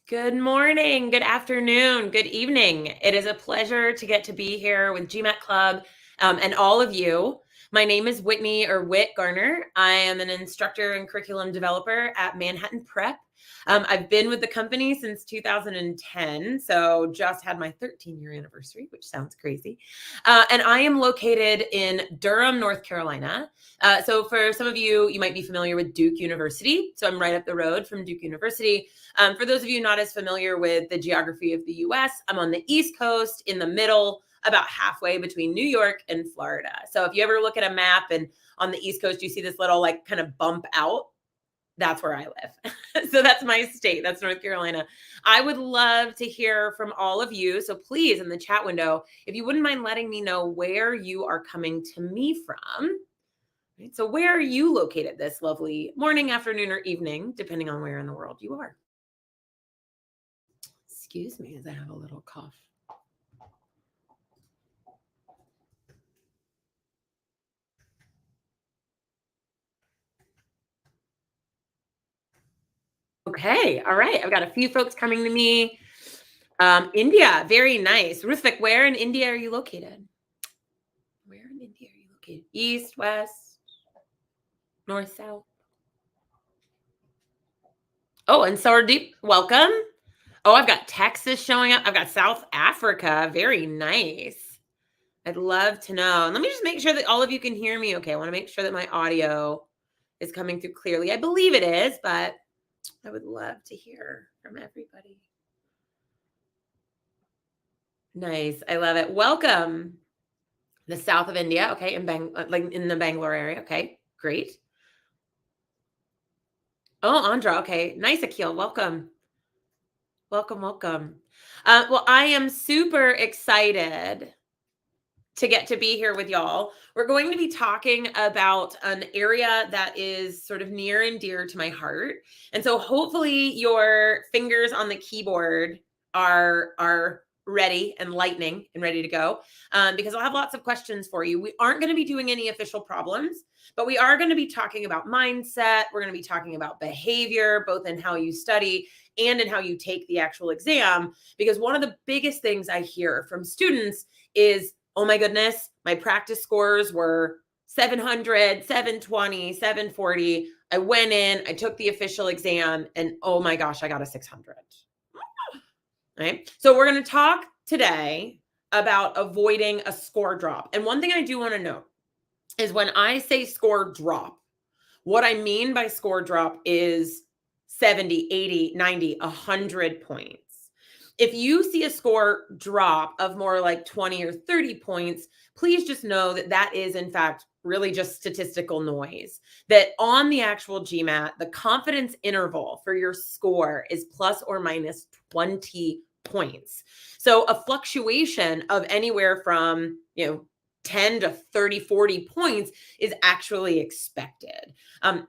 Good morning, good afternoon, good evening. It is a pleasure to get to be here with GMAT Club and all of you. My name is Whitney or Whit Garner. I am an instructor and curriculum developer at Manhattan Prep. I've been with the company since 2010, so just had my 13-year anniversary, which sounds crazy. And I am located in Durham, North Carolina. So for some of you, you might be familiar with Duke University. So I'm right up the road from Duke University. For those of you not as familiar with the geography of the US, I'm on the East Coast in the middle, about halfway between New York and Florida. So if you ever look at a map and on the East Coast, you see this little like kind of bump out, that's where I live. So that's my state. That's North Carolina. I would love to hear from all of you. So please, in the chat window, if you wouldn't mind letting me know where you are coming to me from. Right? So where are you located this lovely morning, afternoon, or evening, depending on where in the world you are? Excuse me as I have a little cough. Okay, all right. I've got a few folks coming to me. India, very nice. Ruthvik, where in India are you located? Where in India are you located? East, west, north, south? Oh, and Sardeep, welcome. Oh, I've got Texas showing up. I've got South Africa. Very nice. I'd love to know. And let me just make sure that all of you can hear me okay. I want to make sure that my audio is coming through clearly. I believe it is, but I would love to hear from everybody. Nice. I love it. Welcome. The south of India. Okay. Like in the Bangalore area. Okay. Great. Oh, Andhra. Okay. Nice, Akil. Welcome. Welcome. Welcome. Well, I am super excited to get to be here with y'all. We're going to be talking about an area that is sort of near and dear to my heart. And so hopefully your fingers on the keyboard are ready and lightning and ready to go, because I'll have lots of questions for you. We aren't going to be doing any official problems, but we are going to be talking about mindset. We're going to be talking about behavior, both in how you study and in how you take the actual exam, because one of the biggest things I hear from students is, oh my goodness, my practice scores were 700, 720, 740. I went in, I took the official exam, and oh my gosh, I got a 600. Right? So we're going to talk today about avoiding a score drop. And one thing I do want to note is when I say score drop, what I mean by score drop is 70, 80, 90, 100 points. If you see a score drop of more like 20 or 30 points, please just know that that is, in fact, really just statistical noise. That on the actual GMAT, the confidence interval for your score is plus or minus 20 points. So a fluctuation of anywhere from, 10 to 30, 40 points is actually expected.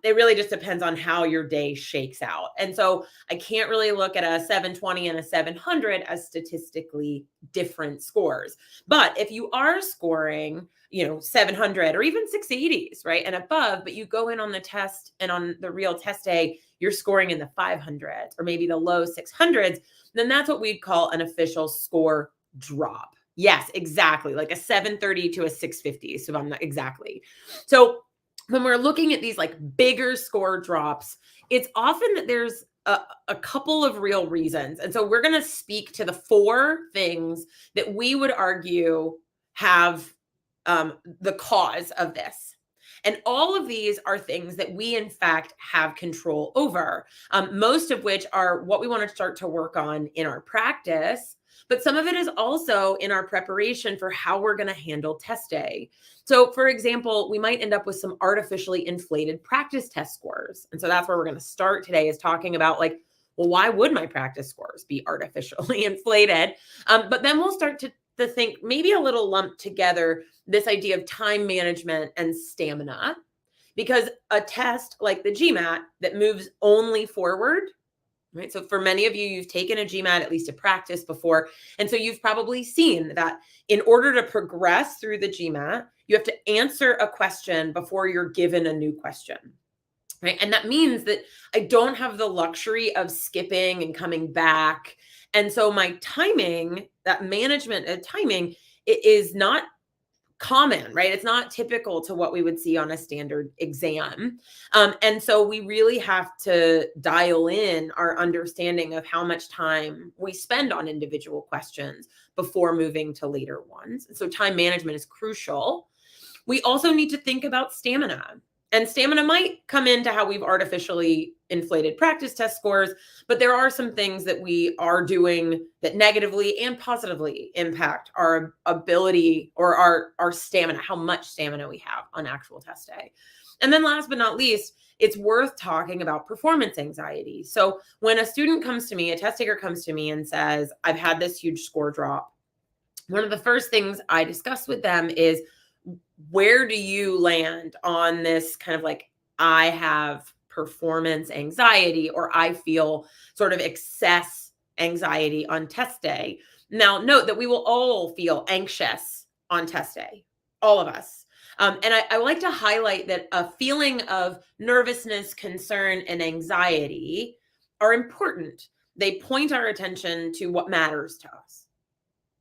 It really just depends on how your day shakes out. And so I can't really look at a 720 and a 700 as statistically different scores. But if you are scoring, 700 or even 680s, right, and above, but you go in on the test and on the real test day, you're scoring in the 500s or maybe the low 600s, then that's what we'd call an official score drop. Yes, exactly. Like a 730 to a 650. So I'm not exactly. So when we're looking at these like bigger score drops, it's often that there's a couple of real reasons. And so we're going to speak to the 4 things that we would argue have the cause of this. And all of these are things that we, in fact, have control over, most of which are what we want to start to work on in our practice. But some of it is also in our preparation for how we're going to handle test day. So, for example, we might end up with some artificially inflated practice test scores. And so that's where we're going to start today, is talking about like, well, why would my practice scores be artificially inflated? But then we'll start to think maybe a little lumped together this idea of time management and stamina, because a test like the GMAT that moves only forward, right? So for many of you, you've taken a GMAT, at least to practice before. And so you've probably seen that in order to progress through the GMAT, you have to answer a question before you're given a new question. right? And that means that I don't have the luxury of skipping and coming back. And so my timing, that management of timing, it is not common, right? It's not typical to what we would see on a standard exam. And so we really have to dial in our understanding of how much time we spend on individual questions before moving to later ones. So time management is crucial. We also need to think about stamina. And stamina might come into how we've artificially inflated practice test scores, but there are some things that we are doing that negatively and positively impact our ability or our stamina, how much stamina we have on actual test day. And then last but not least, it's worth talking about performance anxiety. So when a student comes to me, a test taker comes to me and says, I've had this huge score drop, one of the first things I discuss with them is, where do you land on this kind of like, I have performance anxiety, or I feel sort of excess anxiety on test day? Now, note that we will all feel anxious on test day, all of us. And I like to highlight that a feeling of nervousness, concern, and anxiety are important. They point our attention to what matters to us.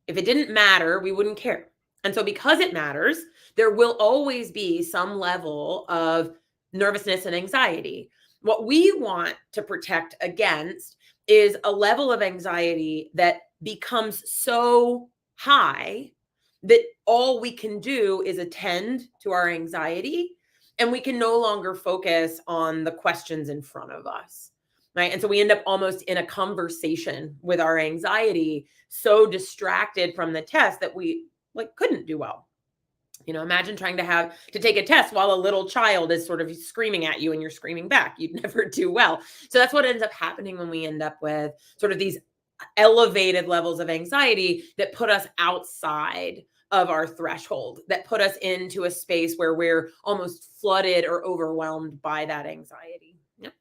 If it didn't matter, we wouldn't care. And so because it matters, there will always be some level of nervousness and anxiety. What we want to protect against is a level of anxiety that becomes so high that all we can do is attend to our anxiety, and we can no longer focus on the questions in front of us. Right. And so we end up almost in a conversation with our anxiety, so distracted from the test that we couldn't do well. Imagine trying to take a test while a little child is sort of screaming at you and you're screaming back. You'd never do well. So that's what ends up happening when we end up with sort of these elevated levels of anxiety that put us outside of our threshold, that put us into a space where we're almost flooded or overwhelmed by that anxiety. Yep.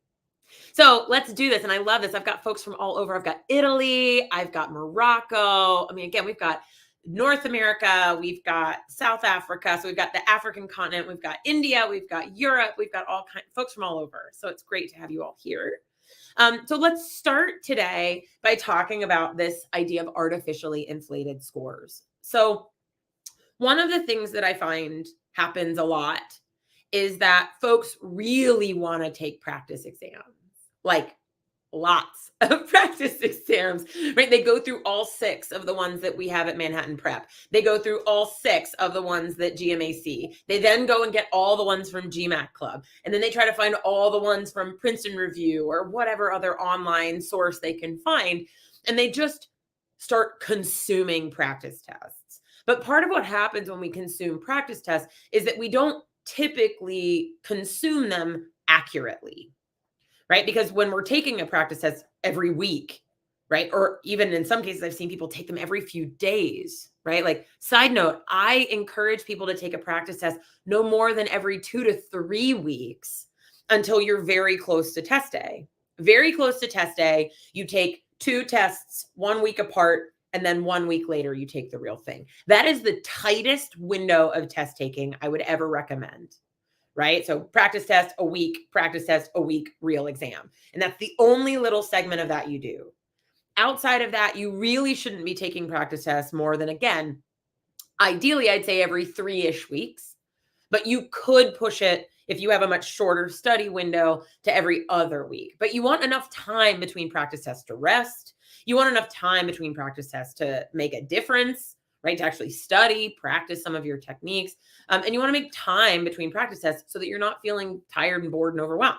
So let's do this. And I love this. I've got folks from all over. I've got Italy. I've got Morocco. I mean, again, we've got North America, we've got South Africa, so we've got the African continent, we've got India, we've got Europe, we've got all kinds of folks from all over. So it's great to have you all here. So let's start today by talking about this idea of artificially inflated scores. So one of the things that I find happens a lot is that folks really want to take practice exams, like lots of practice exams, right? They go through all 6 of the ones that we have at Manhattan Prep. They go through all 6 of the ones that GMAT. They then go and get all the ones from GMAT Club. And then they try to find all the ones from Princeton Review or whatever other online source they can find. And they just start consuming practice tests. But part of what happens when we consume practice tests is that we don't typically consume them accurately. Right? Because when we're taking a practice test every week, right? Or even in some cases, I've seen people take them every few days, right? Like, side note, I encourage people to take a practice test no more than every 2 to 3 weeks until you're very close to test day. Very close to test day, you take 2 tests 1 week apart, and then 1 week later, you take the real thing. That is the tightest window of test taking I would ever recommend. Right? So practice test a week, real exam. And that's the only little segment of that you do. Outside of that, you really shouldn't be taking practice tests more than, again, ideally, I'd say every 3-ish weeks, but you could push it if you have a much shorter study window to every other week. But you want enough time between practice tests to rest. You want enough time between practice tests to make a difference, right? To actually study, practice some of your techniques. And you want to make time between practice tests so that you're not feeling tired and bored and overwhelmed.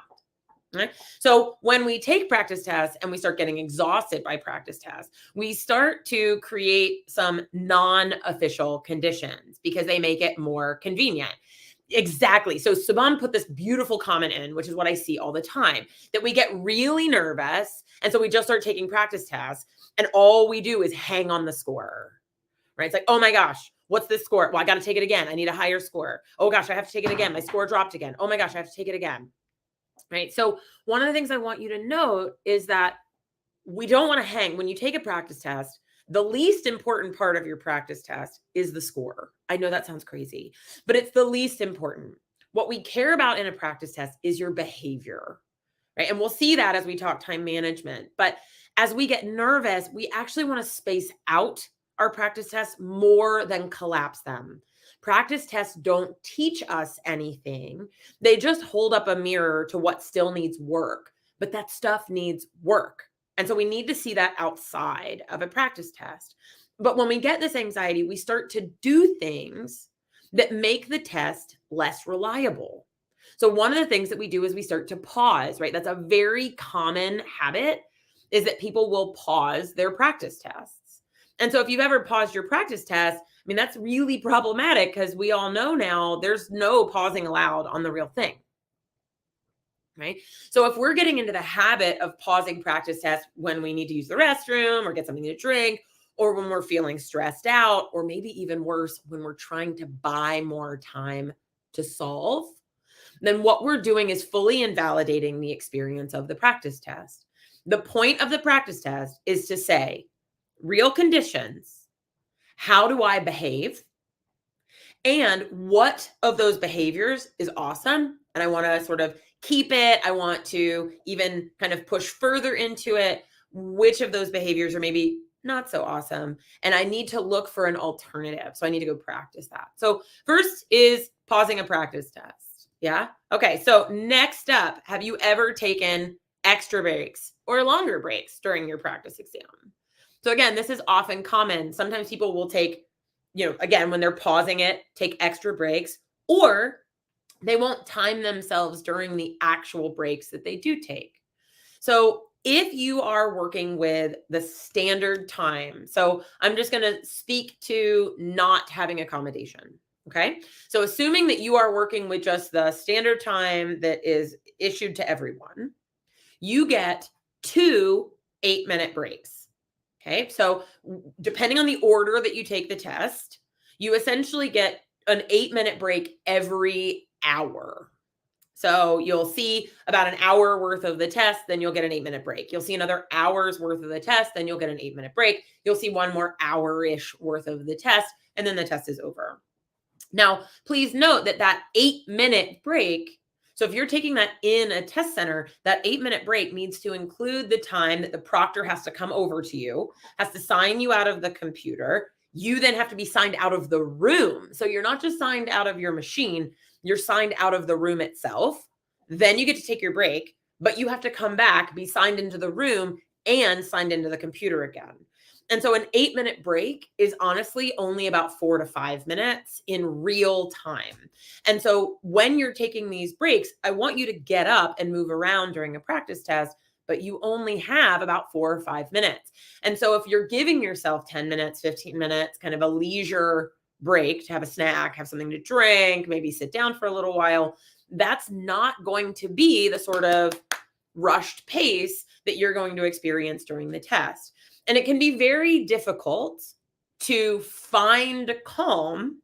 Right? So when we take practice tests and we start getting exhausted by practice tests, we start to create some non-official conditions because they make it more convenient. Exactly. So Saban put this beautiful comment in, which is what I see all the time, that we get really nervous. And so we just start taking practice tests and all we do is hang on the score. Right? It's like, oh my gosh, what's this score? Well, I got to take it again. I need a higher score. Oh gosh, I have to take it again. My score dropped again. Oh my gosh, I have to take it again. Right? So one of the things I want you to note is that we don't want to hang. When you take a practice test, the least important part of your practice test is the score. I know that sounds crazy, but it's the least important. What we care about in a practice test is your behavior, right? And we'll see that as we talk time management. But as we get nervous, we actually want to space out our practice tests more than collapse them. Practice tests don't teach us anything. They just hold up a mirror to what still needs work, but that stuff needs work. And so we need to see that outside of a practice test. But when we get this anxiety, we start to do things that make the test less reliable. So one of the things that we do is we start to pause, right? That's a very common habit, is that people will pause their practice tests. And so if you've ever paused your practice test, I mean, that's really problematic because we all know now there's no pausing allowed on the real thing, right? So if we're getting into the habit of pausing practice tests when we need to use the restroom or get something to drink, or when we're feeling stressed out, or maybe even worse, when we're trying to buy more time to solve, then what we're doing is fully invalidating the experience of the practice test. The point of the practice test is to say, real conditions, how do I behave? And what of those behaviors is awesome? And I want to sort of keep it. I want to even kind of push further into it. Which of those behaviors are maybe not so awesome? And I need to look for an alternative. So I need to go practice that. So first is pausing a practice test. Yeah. Okay. So next up, have you ever taken extra breaks or longer breaks during your practice exam? So again, this is often common. Sometimes people will take, again, when they're pausing it, take extra breaks, or they won't time themselves during the actual breaks that they do take. So if you are working with the standard time, so I'm just going to speak to not having accommodation. Okay. So assuming that you are working with just the standard time that is issued to everyone, you get 2 8-minute breaks. Okay. So depending on the order that you take the test, you essentially get an 8-minute break every hour. So you'll see about an hour worth of the test, then you'll get an 8-minute break. You'll see another hour's worth of the test, then you'll get an 8-minute break. You'll see one more hour-ish worth of the test, and then the test is over. Now, please note that 8-minute break, so if you're taking that in a test center, that 8-minute break needs to include the time that the proctor has to come over to you, has to sign you out of the computer. You then have to be signed out of the room. So you're not just signed out of your machine, you're signed out of the room itself. Then you get to take your break, but you have to come back, be signed into the room, and signed into the computer again. And so an 8-minute break is honestly only about 4 to 5 minutes in real time. And so when you're taking these breaks, I want you to get up and move around during a practice test, but you only have about 4 or 5 minutes. And so if you're giving yourself 10 minutes, 15 minutes, kind of a leisure break to have a snack, have something to drink, maybe sit down for a little while, that's not going to be the sort of rushed pace that you're going to experience during the test. And it can be very difficult to find calm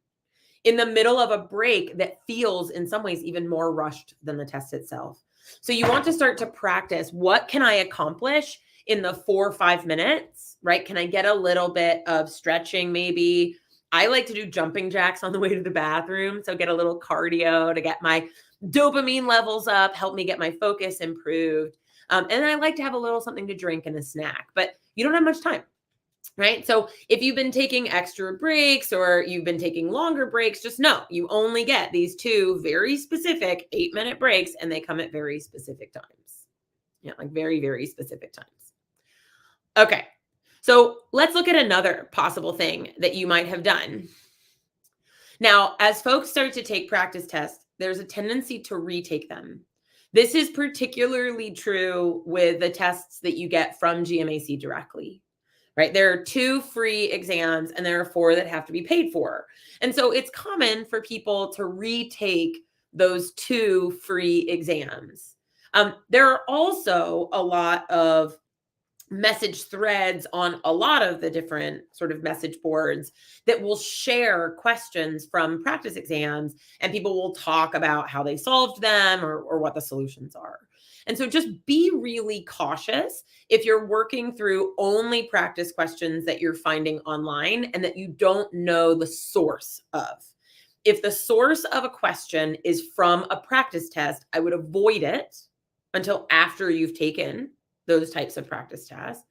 in the middle of a break that feels in some ways even more rushed than the test itself. So you want to start to practice, what can I accomplish in the 4 or 5 minutes, right? Can I get a little bit of stretching maybe? I like to do jumping jacks on the way to the bathroom. So get a little cardio to get my dopamine levels up, help me get my focus improved. And I like to have a little something to drink and a snack, but you don't have much time, right? So if you've been taking extra breaks or you've been taking longer breaks, just know you only get these 2 very specific 8-minute breaks, and they come at very specific times. Yeah, like very, very specific times. Okay. So let's look at another possible thing that you might have done. Now, as folks start to take practice tests, there's a tendency to retake them. This is particularly true with the tests that you get from GMAT directly, right? There are 2 free exams and there are 4 that have to be paid for. And so it's common for people to retake those 2 free exams. There are also a lot of message threads on a lot of the different sort of message boards that will share questions from practice exams, and people will talk about how they solved them or what the solutions are. And so just be really cautious if you're working through only practice questions that you're finding online and that you don't know the source of. if the source of a question is from a practice test, I would avoid it until after you've taken those types of practice tests,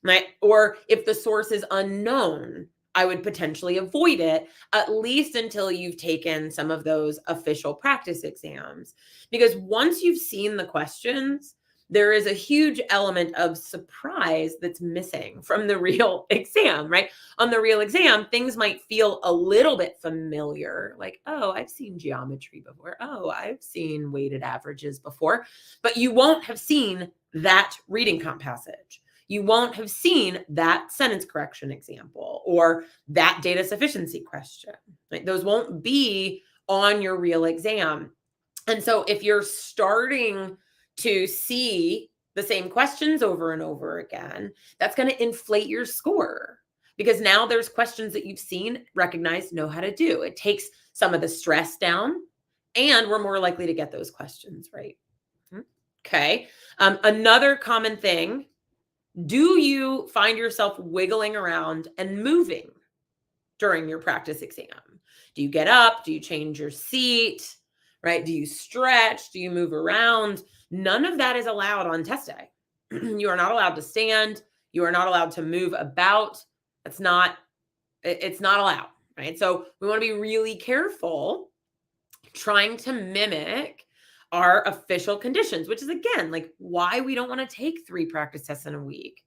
right? Or if the source is unknown, I would potentially avoid it at least until you've taken some of those official practice exams. Because once you've seen the questions, there is a huge element of surprise that's missing from the real exam, right? On the real exam, things might feel a little bit familiar, like, oh, I've seen geometry before. Oh, I've seen weighted averages before, but you won't have seen that reading comp passage. You won't have seen that sentence correction example or that data sufficiency question. Right? Those won't be on your real exam. And so if you're starting to see the same questions over and over again, that's going to inflate your score because now there's questions that you've seen, recognized, know how to do. It takes some of the stress down and we're more likely to get those questions right. Okay. Another common thing, do you find yourself wiggling around and moving during your practice exam? Do you get up? Do you change your seat? Right? Do you stretch? Do you move around? None of that is allowed on test day. You are not allowed to stand. You are not allowed to move about. It's not allowed, right? So we want to be really careful trying to mimic our official conditions, which is again, like why we don't want to take 3 practice tests in a week.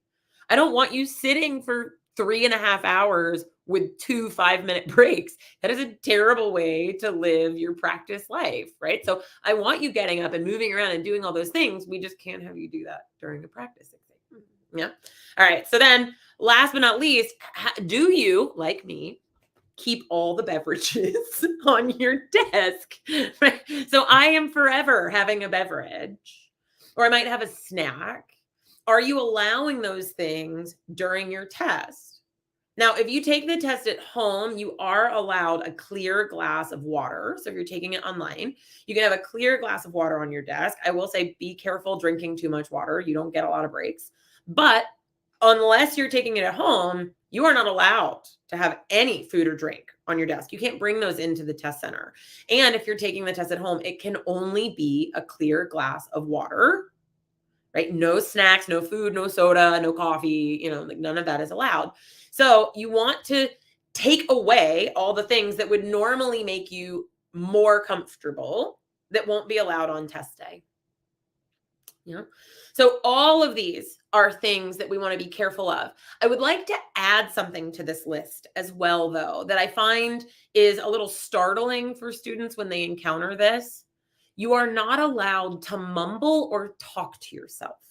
I don't want you sitting for 3.5 hours with 2 5-minute breaks. That is a terrible way to live your practice life, right? So I want you getting up and moving around and doing all those things. We just can't have you do that during a practice exam. Yeah. All right. So then last but not least, do you, like me, keep all the beverages on your desk? Right? So I am forever having a beverage, or I might have a snack. Are you allowing those things during your test? Now, if you take the test at home, you are allowed a clear glass of water. So if you're taking it online, you can have a clear glass of water on your desk. I will say, be careful drinking too much water. You don't get a lot of breaks. But unless you're taking it at home, you are not allowed to have any food or drink on your desk. You can't bring those into the test center. And if you're taking the test at home, it can only be a clear glass of water, right? No snacks, no food, no soda, no coffee, like none of that is allowed. So you want to take away all the things that would normally make you more comfortable that won't be allowed on test day. So all of these are things that we want to be careful of. I would like to add something to this list as well, though, that I find is a little startling for students when they encounter this. You are not allowed to mumble or talk to yourself.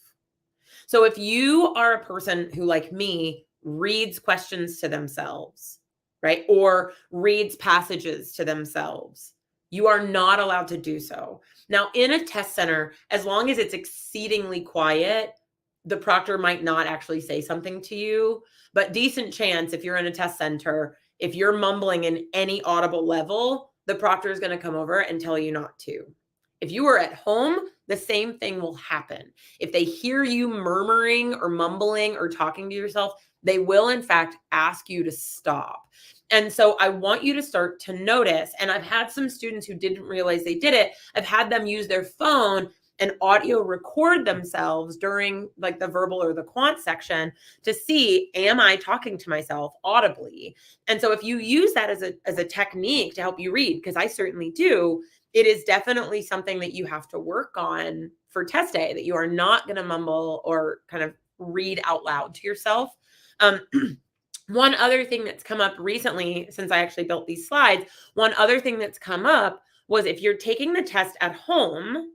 So if you are a person who, like me, reads questions to themselves, right, or reads passages to themselves, you are not allowed to do so. Now, in a test center, as long as it's exceedingly quiet, the proctor might not actually say something to you, but decent chance if you're in a test center, if you're mumbling in any audible level, the proctor is going to come over and tell you not to. If you are at home, the same thing will happen. If they hear you murmuring or mumbling or talking to yourself, they will in fact ask you to stop. And so I want you to start to notice, and I've had some students who didn't realize they did it. I've had them use their phone and audio record themselves during like the verbal or the quant section to see, am I talking to myself audibly? And so if you use that as a technique to help you read, because I certainly do, it is definitely something that you have to work on for test day, that you are not going to mumble or kind of read out loud to yourself. One other thing that's come up recently, since I actually built these slides, one other thing that's come up was if you're taking the test at home,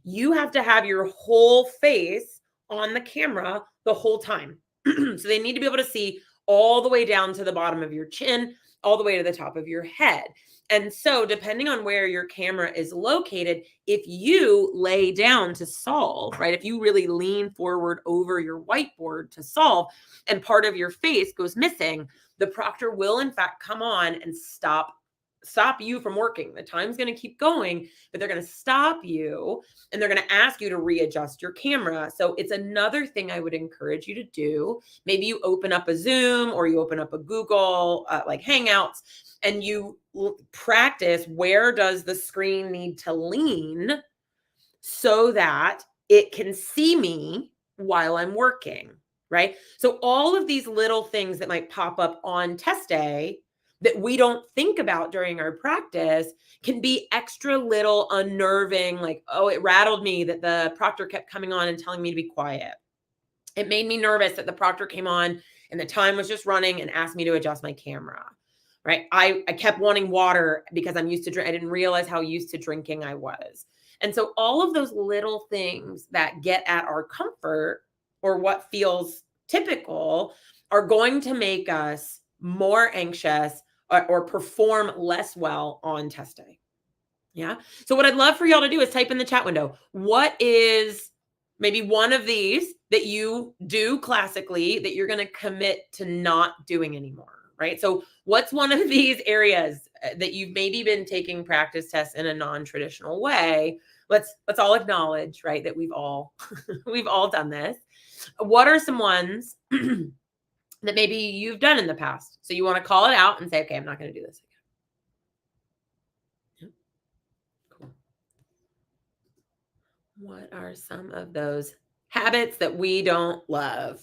you have to have your whole face on the camera the whole time. So they need to be able to see all the way down to the bottom of your chin, all the way to the top of your head. And so depending on where your camera is located, if you lay down to solve, right, if you really lean forward over your whiteboard to solve and part of your face goes missing, the proctor will in fact come on and stop stop you from working. The time's going to keep going, but they're going to stop you and they're going to ask you to readjust your camera. So it's another thing I would encourage you to do. Maybe you open up a Zoom or you open up a Google like Hangouts and you practice where does the screen need to lean so that it can see me while I'm working, right? So all of these little things that might pop up on test day that we don't think about during our practice can be extra little unnerving, like, oh, it rattled me that the proctor kept coming on and telling me to be quiet. It made me nervous that the proctor came on and the time was just running and asked me to adjust my camera, right? I kept wanting water because I'm used to drink. I didn't realize how used to drinking I was. And so all of those little things that get at our comfort or what feels typical are going to make us more anxious or perform less well on test day. Yeah. So what I'd love for y'all to do is type in the chat window, what is maybe one of these that you do classically that you're going to commit to not doing anymore, right? So what's one of these areas that you've maybe been taking practice tests in a non-traditional way? Let's all acknowledge, right, that we've all we've all done this. What are some ones that maybe you've done in the past? So you want to call it out and say, okay, I'm not going to do this again. Cool. What are some of those habits that we don't love?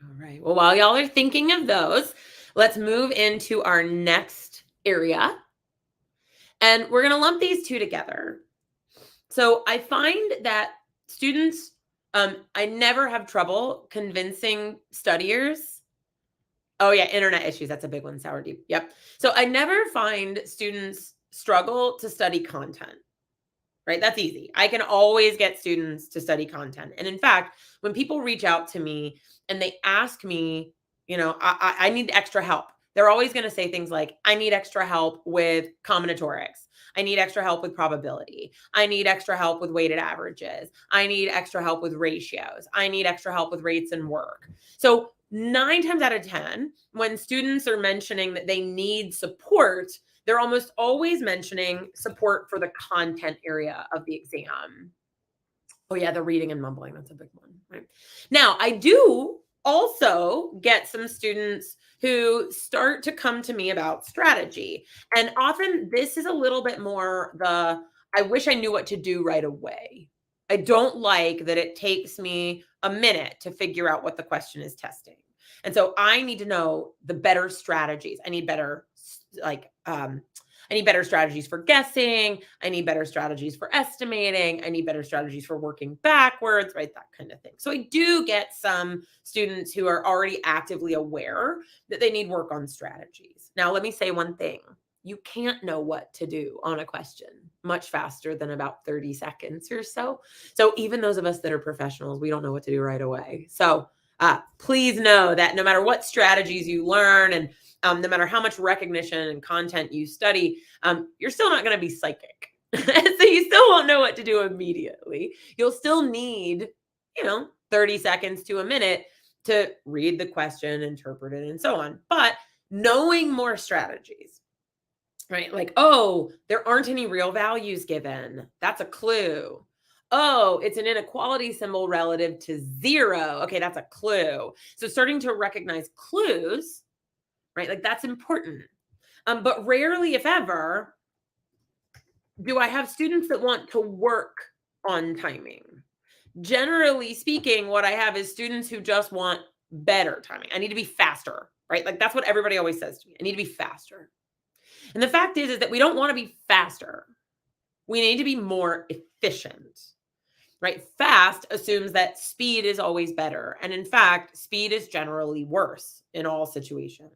All right. Well, while y'all are thinking of those, let's move into our next area. And we're going to lump these two together. So I find that students, I never have trouble convincing studiers. Oh yeah, internet issues. That's a big one, Sour Deep. Yep. So I never find students struggle to study content, right? That's easy. I can always get students to study content. And in fact, when people reach out to me and they ask me, I need extra help, they're always going to say things like, I need extra help with combinatorics. I need extra help with probability. I need extra help with weighted averages. I need extra help with ratios. I need extra help with rates and work. So 9 times out of 10, when students are mentioning that they need support, they're almost always mentioning support for the content area of the exam. Oh yeah, the reading and mumbling, that's a big one, right? Now, I do also get some students who start to come to me about strategy. And often this is a little bit more I wish I knew what to do right away. I don't like that it takes me a minute to figure out what the question is testing. And so I need to know the better strategies. I need better I need better strategies for guessing. I need better strategies for estimating. I need better strategies for working backwards, right? That kind of thing. So I do get some students who are already actively aware that they need work on strategies. Now, let me say one thing. You can't know what to do on a question much faster than about 30 seconds or so. So even those of us that are professionals, we don't know what to do right away. So please know that no matter what strategies you learn and no matter how much recognition and content you study, you're still not going to be psychic. So you still won't know what to do immediately. You'll still need, 30 seconds to a minute to read the question, interpret it, and so on. But knowing more strategies, right? Like, oh, there aren't any real values given. That's a clue. Oh, it's an inequality symbol relative to 0. Okay, that's a clue. So starting to recognize clues, right? Like that's important. But rarely, if ever, do I have students that want to work on timing. Generally speaking, what I have is students who just want better timing. I need to be faster, right? Like that's what everybody always says to me. I need to be faster. And the fact is that we don't want to be faster. We need to be more efficient, right? Fast assumes that speed is always better. And in fact, speed is generally worse in all situations.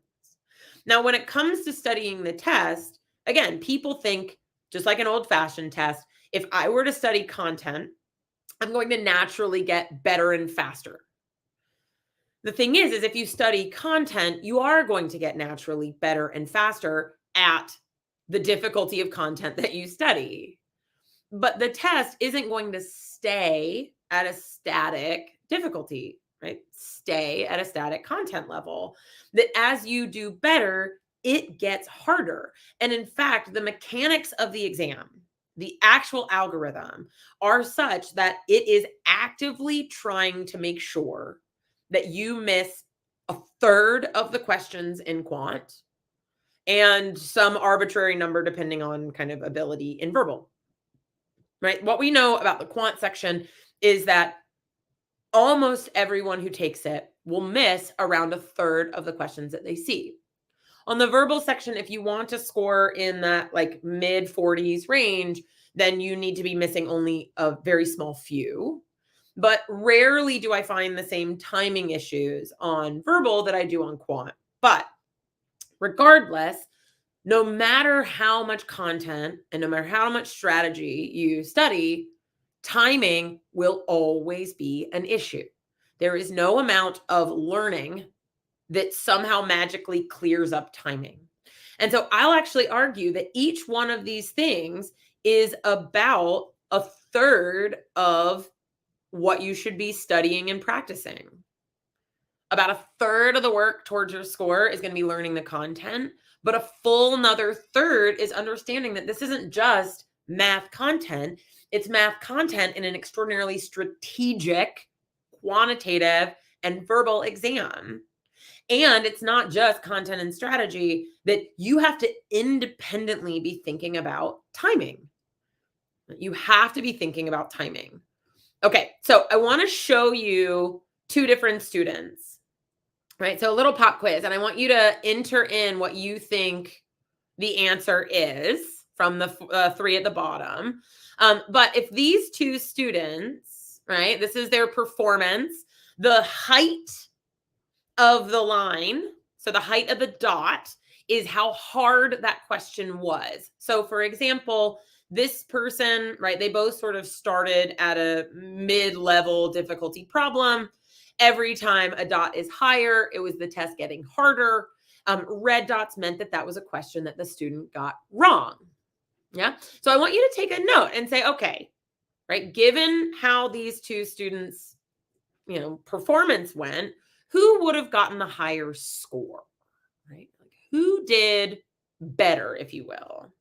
Now, when it comes to studying the test, again, people think just like an old-fashioned test, if I were to study content, I'm going to naturally get better and faster. The thing is if you study content, you are going to get naturally better and faster at the difficulty of content that you study. But the test isn't going to stay at a static difficulty, right? Stay at a static content level. That as you do better, it gets harder. And in fact, the mechanics of the exam, the actual algorithm, are such that it is actively trying to make sure that you miss a third of the questions in quant and some arbitrary number depending on kind of ability in verbal, right? What we know about the quant section is that almost everyone who takes it will miss around a third of the questions that they see. On the verbal section, if you want to score in that like mid 40s range, then you need to be missing only a very small few. But rarely do I find the same timing issues on verbal that I do on quant. But regardless, no matter how much content and no matter how much strategy you study, timing will always be an issue. There is no amount of learning that somehow magically clears up timing. And so I'll actually argue that each one of these things is about a third of what you should be studying and practicing. About a third of the work towards your score is going to be learning the content, but a full another third is understanding that this isn't just math content, it's math content in an extraordinarily strategic, quantitative, and verbal exam. And it's not just content and strategy, that you have to independently be thinking about timing. You have to be thinking about timing. Okay, so I want to show you two different students, right? So a little pop quiz, and I want you to enter in what you think the answer is from the three at the bottom. But if these two students, right, this is their performance, the height of the line, so the height of the dot, is how hard that question was. So for example, this person, right, they both sort of started at a mid-level difficulty problem. Every time a dot is higher, it was the test getting harder. Red dots meant that that was a question that the student got wrong. Yeah. So I want you to take a note and say, okay, right, given how these two students, performance went, who would have gotten the higher score, right? Like who did better, if you will,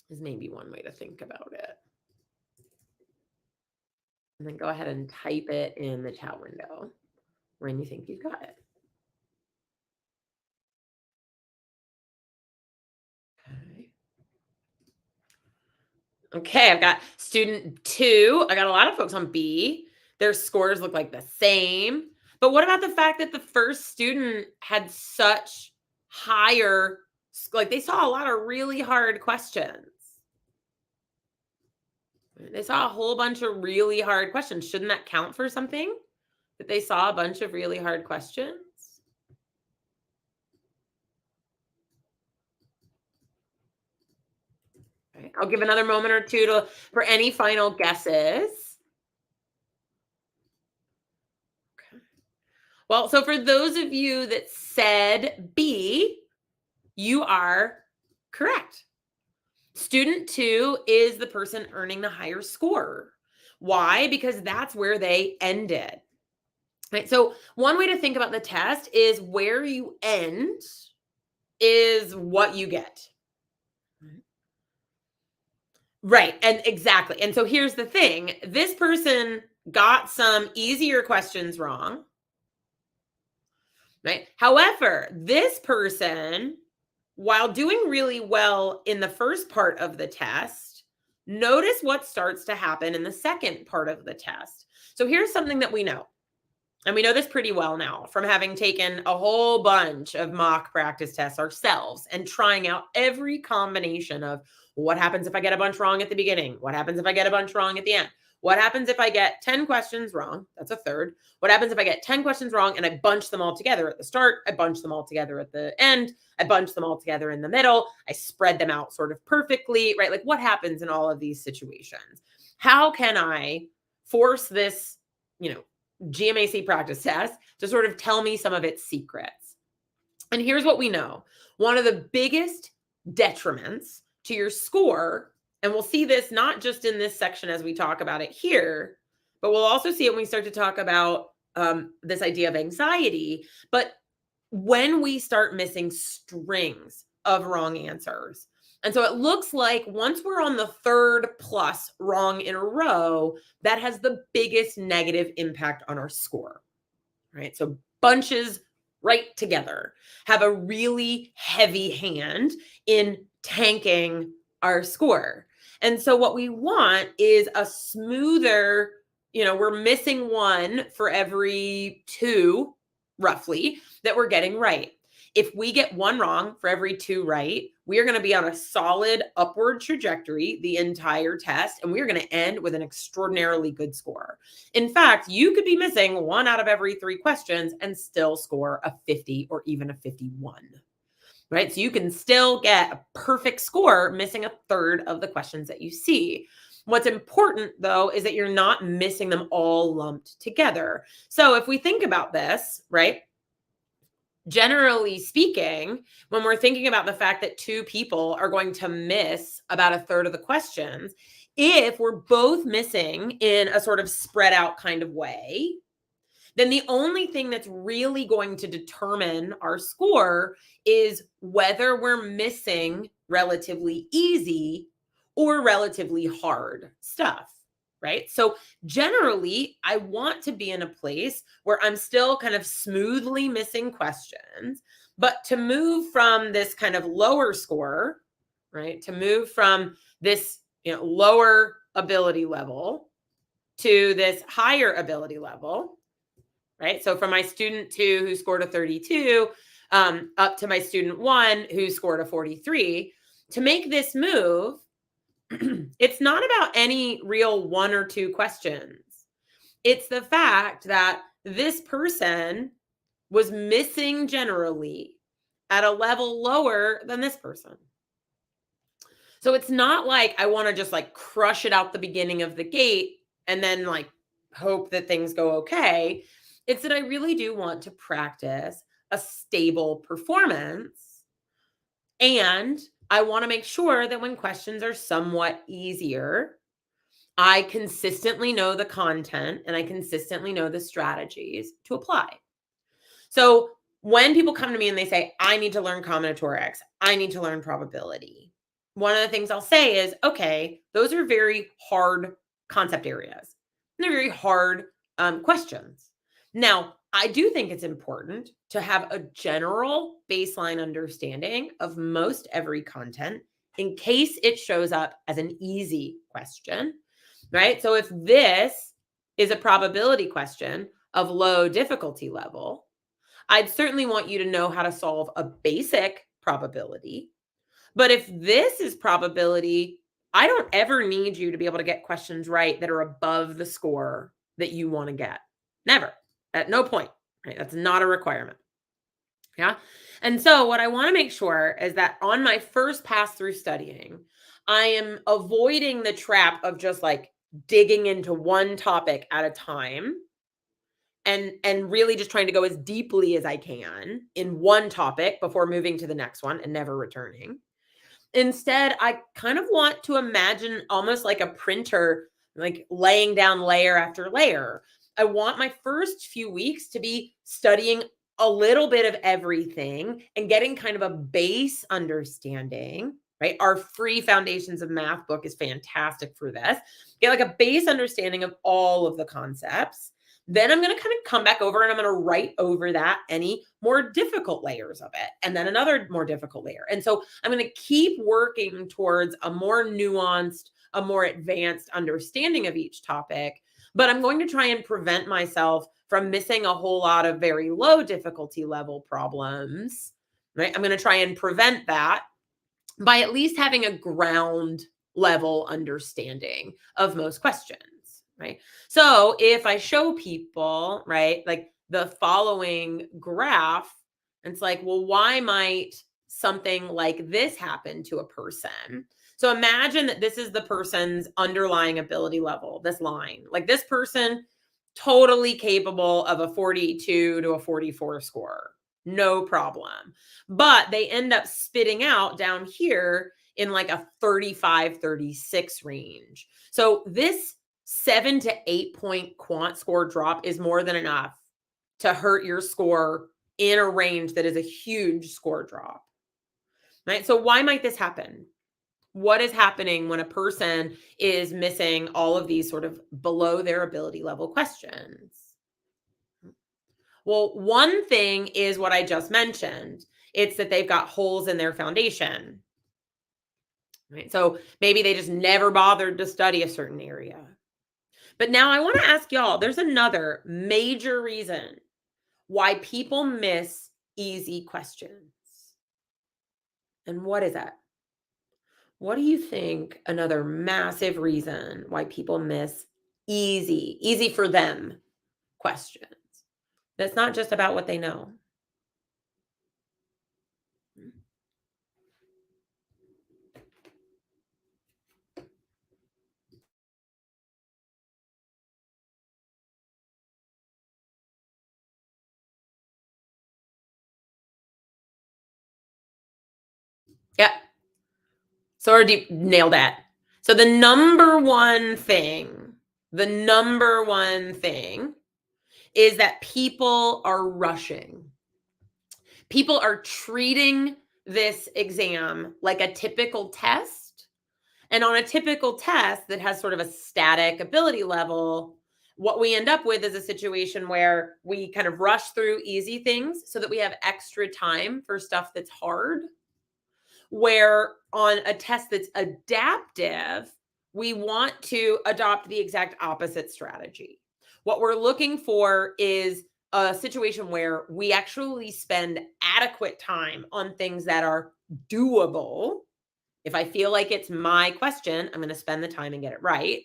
is maybe one way to think about it. And then go ahead and type it in the chat window when you think you've got it. Okay, I've got student 2. I got a lot of folks on B. Their scores look like the same. But what about the fact that the first student had such higher, like they saw a lot of really hard questions. They saw a whole bunch of really hard questions. Shouldn't that count for something? That they saw a bunch of really hard questions? Okay, I'll give another moment or two for any final guesses. Okay. Well, so for those of you that said B, you are correct. Student 2 is the person earning the higher score. Why? Because that's where they ended. Right? So one way to think about the test is where you end is what you get. Right. And exactly. And so here's the thing. This person got some easier questions wrong. Right? However, this person, while doing really well in the first part of the test, notice what starts to happen in the second part of the test. So here's something that we know. And we know this pretty well now from having taken a whole bunch of mock practice tests ourselves and trying out every combination of what happens if I get a bunch wrong at the beginning? What happens if I get a bunch wrong at the end? What happens if I get 10 questions wrong? That's a third. What happens if I get 10 questions wrong and I bunch them all together at the start? I bunch them all together at the end. I bunch them all together in the middle. I spread them out sort of perfectly, right? Like what happens in all of these situations? How can I force this, GMAT practice test to sort of tell me some of its secrets? And here's what we know. One of the biggest detriments to your score, And we'll see this not just in this section as we talk about it here, but we'll also see it when we start to talk about this idea of anxiety. But when we start missing strings of wrong answers. And so it looks like once we're on the third plus wrong in a row, that has the biggest negative impact on our score, right? So bunches right together have a really heavy hand in tanking our score. And so what we want is a smoother, we're missing one for every two, roughly, that we're getting right. If we get one wrong for every two right, we are going to be on a solid upward trajectory the entire test, and we are going to end with an extraordinarily good score. In fact, you could be missing one out of every three questions and still score a 50 or even a 51, right? So you can still get a perfect score missing a third of the questions that you see. What's important, though, is that you're not missing them all lumped together. So if we think about this, right? Generally speaking, when we're thinking about the fact that two people are going to miss about a third of the questions, if we're both missing in a sort of spread out kind of way, then the only thing that's really going to determine our score is whether we're missing relatively easy or relatively hard stuff, right? So generally, I want to be in a place where I'm still kind of smoothly missing questions, but to move from this kind of lower score, right, to move from this lower ability level to this higher ability level, right? So from my student 2 who scored a 32 up to my student 1 who scored a 43, to make this move, it's not about any real one or two questions. It's the fact that this person was missing generally at a level lower than this person. So it's not like I want to just like crush it out the beginning of the gate and then like hope that things go okay. It's that I really do want to practice a stable performance. And I want to make sure that when questions are somewhat easier, I consistently know the content and I consistently know the strategies to apply. So when people come to me and they say, I need to learn combinatorics, I need to learn probability, one of the things I'll say is, okay, those are very hard concept areas. They're very hard questions. Now, I do think it's important to have a general baseline understanding of most every content in case it shows up as an easy question, right? So if this is a probability question of low difficulty level, I'd certainly want you to know how to solve a basic probability. But if this is probability, I don't ever need you to be able to get questions right that are above the score that you want to get. Never. At no point. Right? That's not a requirement. Yeah. And so what I want to make sure is that on my first pass through studying, I am avoiding the trap of just like digging into one topic at a time and really just trying to go as deeply as I can in one topic before moving to the next one and never returning. Instead, I kind of want to imagine almost like a printer, like laying down layer after layer. I want my first few weeks to be studying a little bit of everything and getting kind of a base understanding, right? Our free Foundations of Math book is fantastic for this. Get like a base understanding of all of the concepts. Then I'm going to kind of come back over and I'm going to write over that any more difficult layers of it, and then another more difficult layer. And so I'm going to keep working towards a more nuanced, a more advanced understanding of each topic, but I'm going to try and prevent myself from missing a whole lot of very low difficulty level problems, right? I'm going to try and prevent that by at least having a ground level understanding of most questions. Right. So if I show people, right, like the following graph, it's like, well, why might something like this happen to a person? So imagine that this is the person's underlying ability level, this line, like this person, totally capable of a 42 to a 44 score, no problem. But they end up spitting out down here in like a 35, 36 range. So this 7 to 8 point quant score drop is more than enough to hurt your score in a range that is a huge score drop, right? So why might this happen? What is happening when a person is missing all of these sort of below their ability level questions? Well, one thing is what I just mentioned. It's that they've got holes in their foundation, right? So maybe they just never bothered to study a certain area. But now I want to ask y'all, there's another major reason why people miss easy questions. And what is that? What do you think another massive reason why people miss easy for them questions? That's not just about what they know. Yeah. So already nailed that. So the number one thing is that people are rushing. People are treating this exam like a typical test. And on a typical test that has sort of a static ability level, what we end up with is a situation where we kind of rush through easy things so that we have extra time for stuff that's hard. Where on a test that's adaptive, we want to adopt the exact opposite strategy. What we're looking for is a situation where we actually spend adequate time on things that are doable. If I feel like it's my question, I'm going to spend the time and get it right.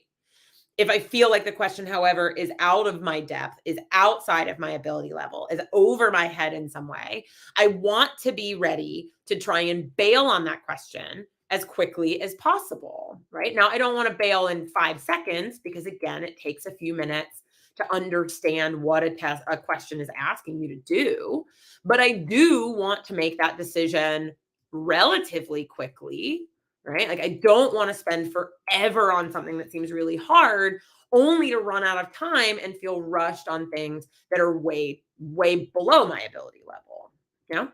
If I feel like the question, however, is out of my depth, is outside of my ability level, is over my head in some way, I want to be ready to try and bail on that question as quickly as possible, right? Now, I don't want to bail in 5 seconds because, again, it takes a few minutes to understand what a question is asking you to do. But I do want to make that decision relatively quickly, right? Like I don't want to spend forever on something that seems really hard only to run out of time and feel rushed on things that are way, way below my ability level. Yeah.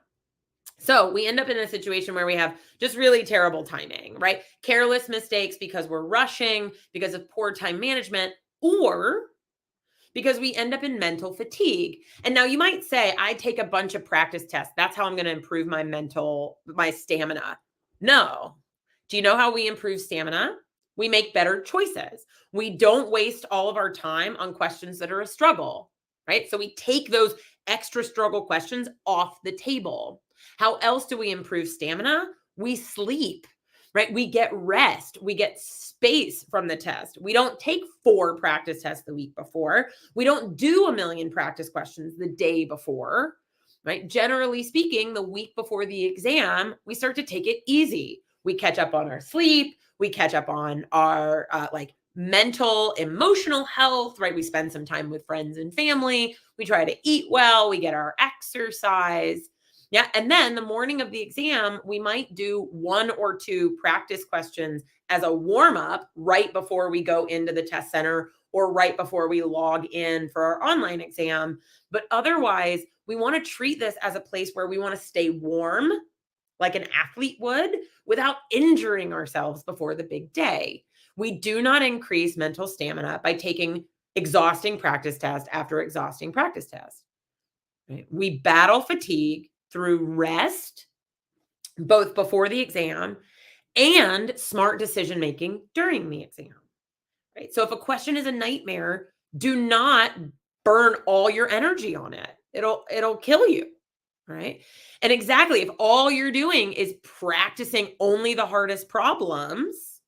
So we end up in a situation where we have just really terrible timing, right? Careless mistakes because we're rushing, because of poor time management, or because we end up in mental fatigue. And now you might say, I take a bunch of practice tests. That's how I'm going to improve my stamina. No. Do you know how we improve stamina? We make better choices. We don't waste all of our time on questions that are a struggle, right? So we take those extra struggle questions off the table. How else do we improve stamina? We sleep, right? We get rest. We get space from the test. We don't take 4 practice tests the week before. We don't do a million practice questions the day before, right? Generally speaking, the week before the exam, we start to take it easy. We catch up on our sleep. We catch up on our mental, emotional health, right? We spend some time with friends and family. We try to eat well. We get our exercise. Yeah. And then the morning of the exam, we might do 1 or 2 practice questions as a warm up right before we go into the test center or right before we log in for our online exam. But otherwise, we want to treat this as a place where we want to stay warm like an athlete would without injuring ourselves before the big day. We do not increase mental stamina by taking exhausting practice test after exhausting practice test. Right? We battle fatigue through rest, both before the exam and smart decision making during the exam. Right? So if a question is a nightmare, do not burn all your energy on it. It'll kill you. Right? And exactly, if all you're doing is practicing only the hardest problems,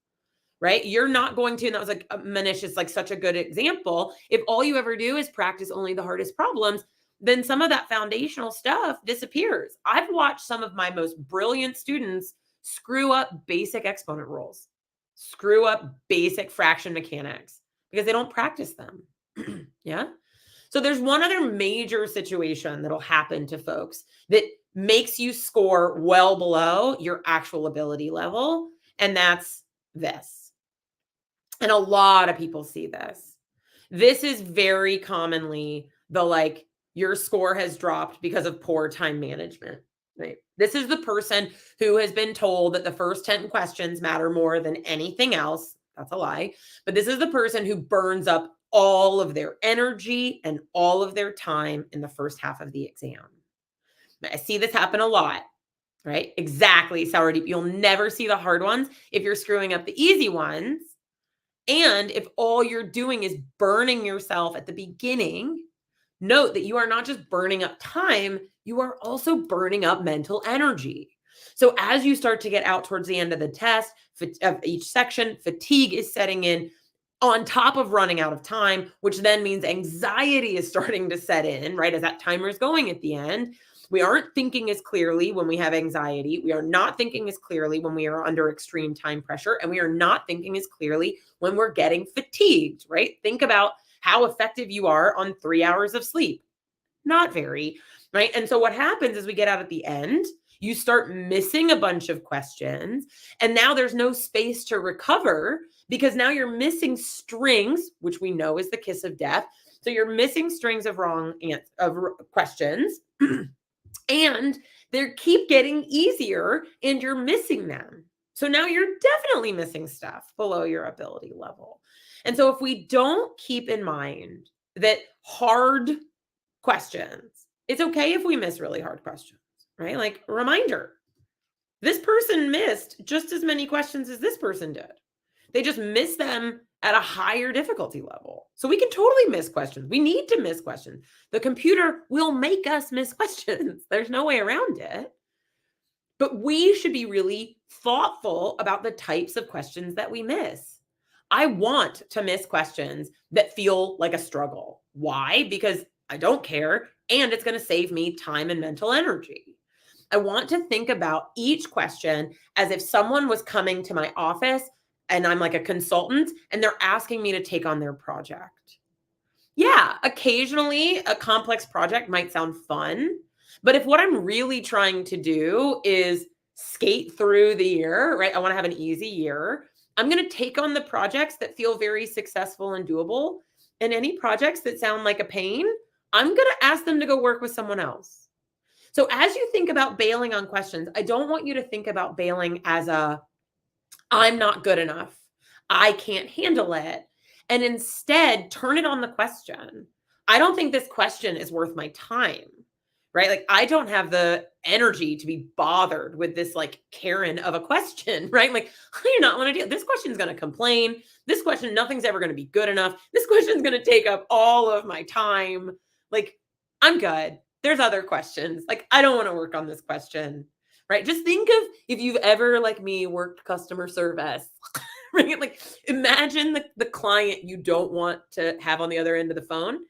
right? You're not going to, and that was like Manish is like such a good example. If all you ever do is practice only the hardest problems, then some of that foundational stuff disappears. I've watched some of my most brilliant students screw up basic exponent rules, screw up basic fraction mechanics because they don't practice them. Yeah. So there's one other major situation that'll happen to folks that makes you score well below your actual ability level. And that's this. And a lot of people see this. This is very commonly the like, your score has dropped because of poor time management, right? This is the person who has been told that the first 10 questions matter more than anything else. That's a lie. But this is the person who burns up all of their energy and all of their time in the first half of the exam. I see this happen a lot, right? Exactly, Sour Deep. You'll never see the hard ones if you're screwing up the easy ones. And if all you're doing is burning yourself at the beginning, note that you are not just burning up time, you are also burning up mental energy. So as you start to get out towards the end of the test, of each section, fatigue is setting in on top of running out of time, which then means anxiety is starting to set in, right? As that timer is going at the end. We aren't thinking as clearly when we have anxiety. We are not thinking as clearly when we are under extreme time pressure. And we are not thinking as clearly when we're getting fatigued, right? Think about how effective you are on 3 hours of sleep. Not very, right? And so what happens is we get out at the end, you start missing a bunch of questions, and now there's no space to recover because now you're missing strings, which we know is the kiss of death. So you're missing strings of questions. And they keep getting easier and you're missing them. So now you're definitely missing stuff below your ability level. And so if we don't keep in mind that hard questions, it's okay if we miss really hard questions, right? Like a reminder, this person missed just as many questions as this person did. They just missed them at a higher difficulty level. So we can totally miss questions. We need to miss questions. The computer will make us miss questions. There's no way around it. But we should be really thoughtful about the types of questions that we miss. I want to miss questions that feel like a struggle. Why? Because I don't care, and it's going to save me time and mental energy. I want to think about each question as if someone was coming to my office and I'm like a consultant and they're asking me to take on their project. Yeah, occasionally a complex project might sound fun, but if what I'm really trying to do is skate through the year, right? I want to have an easy year. I'm going to take on the projects that feel very successful and doable. And any projects that sound like a pain, I'm going to ask them to go work with someone else. So as you think about bailing on questions, I don't want you to think about bailing as I'm not good enough, I can't handle it. And instead, turn it on the question. I don't think this question is worth my time, right? Like, I don't have the energy to be bothered with this, like, Karen of a question, right? Like, I do not want to deal. This question is going to complain. This question, nothing's ever going to be good enough. This question is going to take up all of my time. Like, I'm good. There's other questions. Like, I don't want to work on this question. Right? Just think of if you've ever, like me, worked customer service, right? Like imagine the client you don't want to have on the other end of the phone.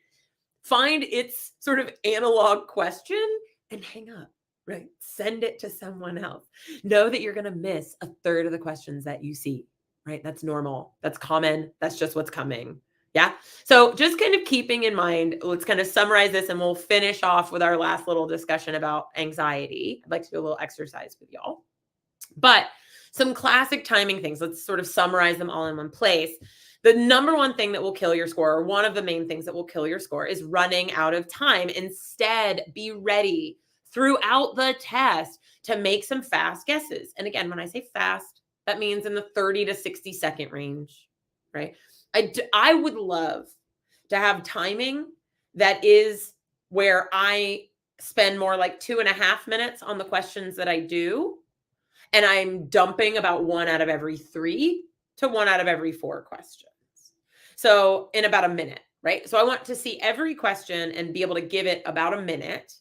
Find its sort of analog question and hang up, right? Send it to someone else. Know that you're going to miss a third of the questions that you see, right? That's normal. That's common. That's just what's coming. Yeah. So just kind of keeping in mind, let's kind of summarize this and we'll finish off with our last little discussion about anxiety. I'd like to do a little exercise with y'all. But some classic timing things, let's sort of summarize them all in one place. The number one thing that will kill your score, or one of the main things that will kill your score, is running out of time. Instead, be ready throughout the test to make some fast guesses. And again, when I say fast, that means in the 30 to 60 second range, right? I would love to have timing that is where I spend more like 2.5 minutes on the questions that I do. And I'm dumping about 1 out of every 3 to 1 out of every 4 questions. So in about a minute, right? So I want to see every question and be able to give it about a minute.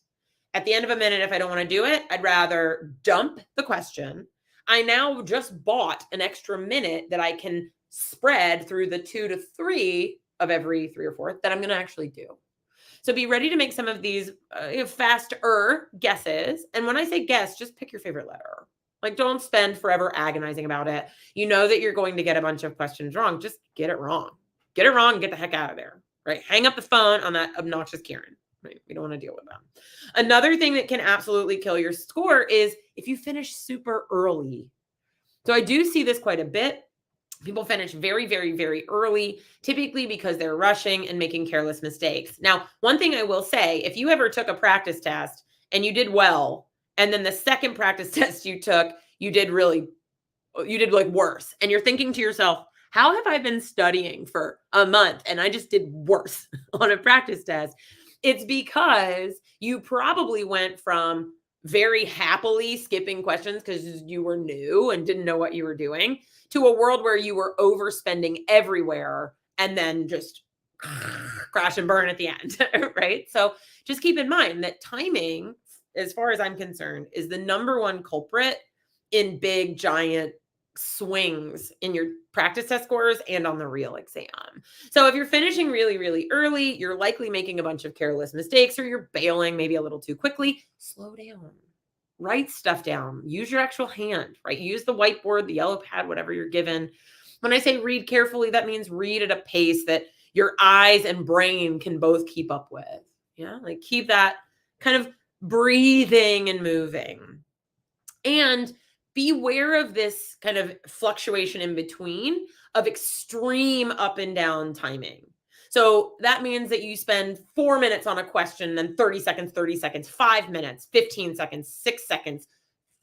At the end of a minute, if I don't want to do it, I'd rather dump the question. I now just bought an extra minute that I can spread through the 2 to 3 of every 3 or 4 that I'm going to actually do. So be ready to make some of these faster guesses. And when I say guess, just pick your favorite letter. Like, don't spend forever agonizing about it. You know that you're going to get a bunch of questions wrong. Just get it wrong. Get it wrong and get the heck out of there, right? Hang up the phone on that obnoxious Karen. Right? We don't want to deal with them. Another thing that can absolutely kill your score is if you finish super early. So I do see this quite a bit. People finish very, very, very early, typically because they're rushing and making careless mistakes. Now, one thing I will say, if you ever took a practice test and you did well, and then the second practice test you took, you did like worse, and you're thinking to yourself, how have I been studying for a month and I just did worse on a practice test? It's because you probably went from very happily skipping questions because you were new and didn't know what you were doing to a world where you were overspending everywhere and then just crash and burn at the end, right? So just keep in mind that timing, as far as I'm concerned, is the number one culprit in big, giant swings in your practice test scores and on the real exam. So if you're finishing really, really early, you're likely making a bunch of careless mistakes, or you're bailing maybe a little too quickly. Slow down. Write stuff down. Use your actual hand, right? Use the whiteboard, the yellow pad, whatever you're given. When I say read carefully, that means read at a pace that your eyes and brain can both keep up with. Yeah, like keep that kind of breathing and moving. And beware of this kind of fluctuation in between of extreme up and down timing. So that means that you spend 4 minutes on a question, then 30 seconds, 5 minutes, 15 seconds, 6 seconds,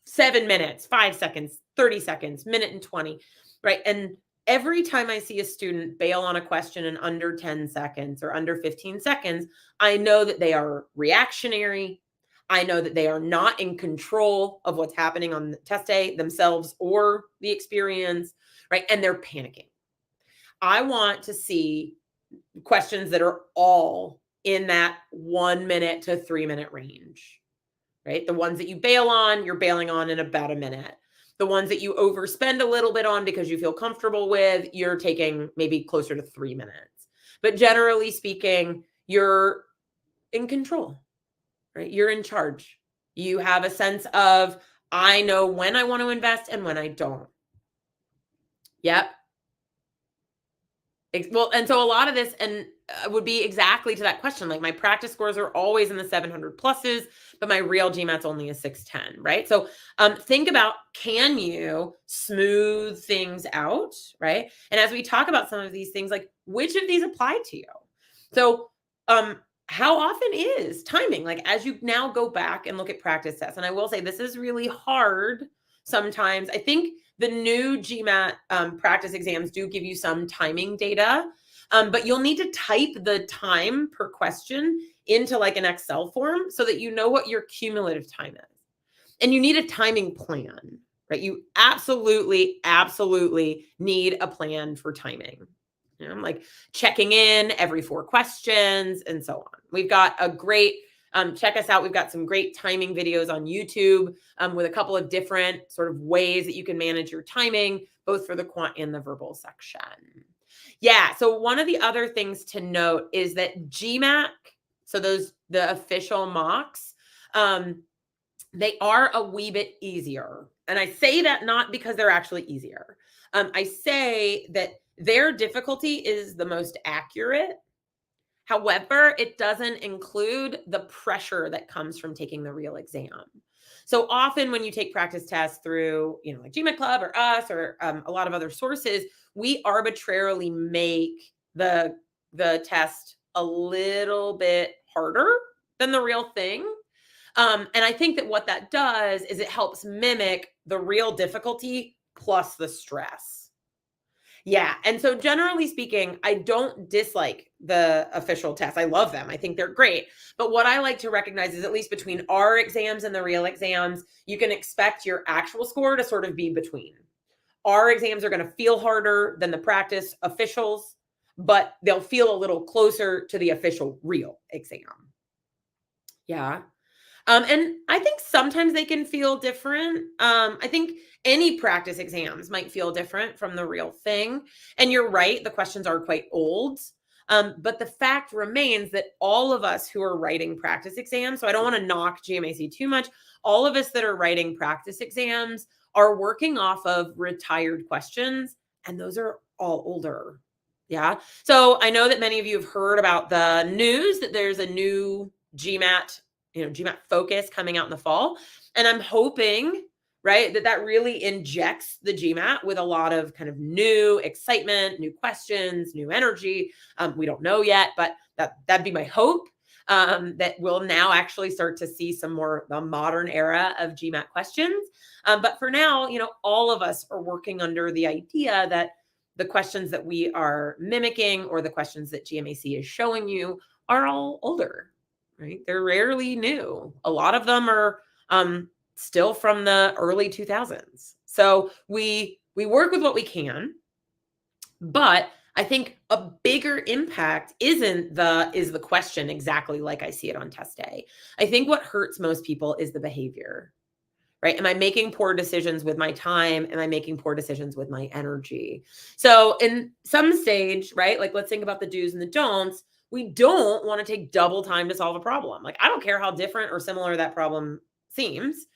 7 minutes, 5 seconds, 30 seconds, minute and 20, right? And every time I see a student bail on a question in under 10 seconds or under 15 seconds, I know that they are reactionary. I know that they are not in control of what's happening on the test day themselves or the experience, right? And they're panicking. I want to see questions that are all in that 1 minute to 3 minute range, right? The ones that you bail on, you're bailing on in about a minute. The ones that you overspend a little bit on because you feel comfortable with, you're taking maybe closer to 3 minutes. But generally speaking, you're in control. Right? You're in charge. You have a sense of, I know when I want to invest and when I don't. Yep. Well, and so a lot of this and would be exactly to that question. Like my practice scores are always in the 700 pluses, but my real GMAT's only a 610, right? So think about, can you smooth things out, right? And as we talk about some of these things, like which of these apply to you? So how often is timing, like as you now go back and look at practice tests? And I will say this is really hard sometimes. I think the new GMAT practice exams do give you some timing data, but you'll need to type the time per question into like an Excel form so that you know what your cumulative time is. And you need a timing plan, right? You absolutely, absolutely need a plan for timing. You know, like checking in every 4 questions and so on. We've got a great, check us out. We've got some great timing videos on YouTube with a couple of different sort of ways that you can manage your timing, both for the quant and the verbal section. Yeah. So one of the other things to note is that GMAT, so the official mocks, they are a wee bit easier. And I say that not because they're actually easier. I say that their difficulty is the most accurate. However, it doesn't include the pressure that comes from taking the real exam. So often when you take practice tests through, like GMAT Club or us or a lot of other sources, we arbitrarily make the test a little bit harder than the real thing. And I think that what that does is it helps mimic the real difficulty plus the stress. Yeah. And so generally speaking, I don't dislike the official tests. I love them. I think they're great. But what I like to recognize is, at least between our exams and the real exams, you can expect your actual score to sort of be between. Our exams are going to feel harder than the practice officials, but they'll feel a little closer to the official real exam. Yeah. And I think sometimes they can feel different. I think any practice exams might feel different from the real thing. And you're right, the questions are quite old. But the fact remains that all of us who are writing practice exams, so I don't want to knock GMAC too much, all of us that are writing practice exams are working off of retired questions, and those are all older. Yeah. So I know that many of you have heard about the news that there's a new GMAT focus coming out in the fall. And I'm hoping, right? That really injects the GMAT with a lot of kind of new excitement, new questions, new energy. We don't know yet, but that'd be my hope, that we'll now actually start to see some more the modern era of GMAT questions. But for now, all of us are working under the idea that the questions that we are mimicking or the questions that GMAC is showing you are all older, right? They're rarely new. A lot of them are still from the early 2000s. So we work with what we can, but I think a bigger impact is the question exactly like I see it on test day. I think what hurts most people is the behavior, right? Am I making poor decisions with my time? Am I making poor decisions with my energy? So in some stage, right? Like let's think about the do's and the don'ts. We don't want to take double time to solve a problem. Like I don't care how different or similar that problem seems.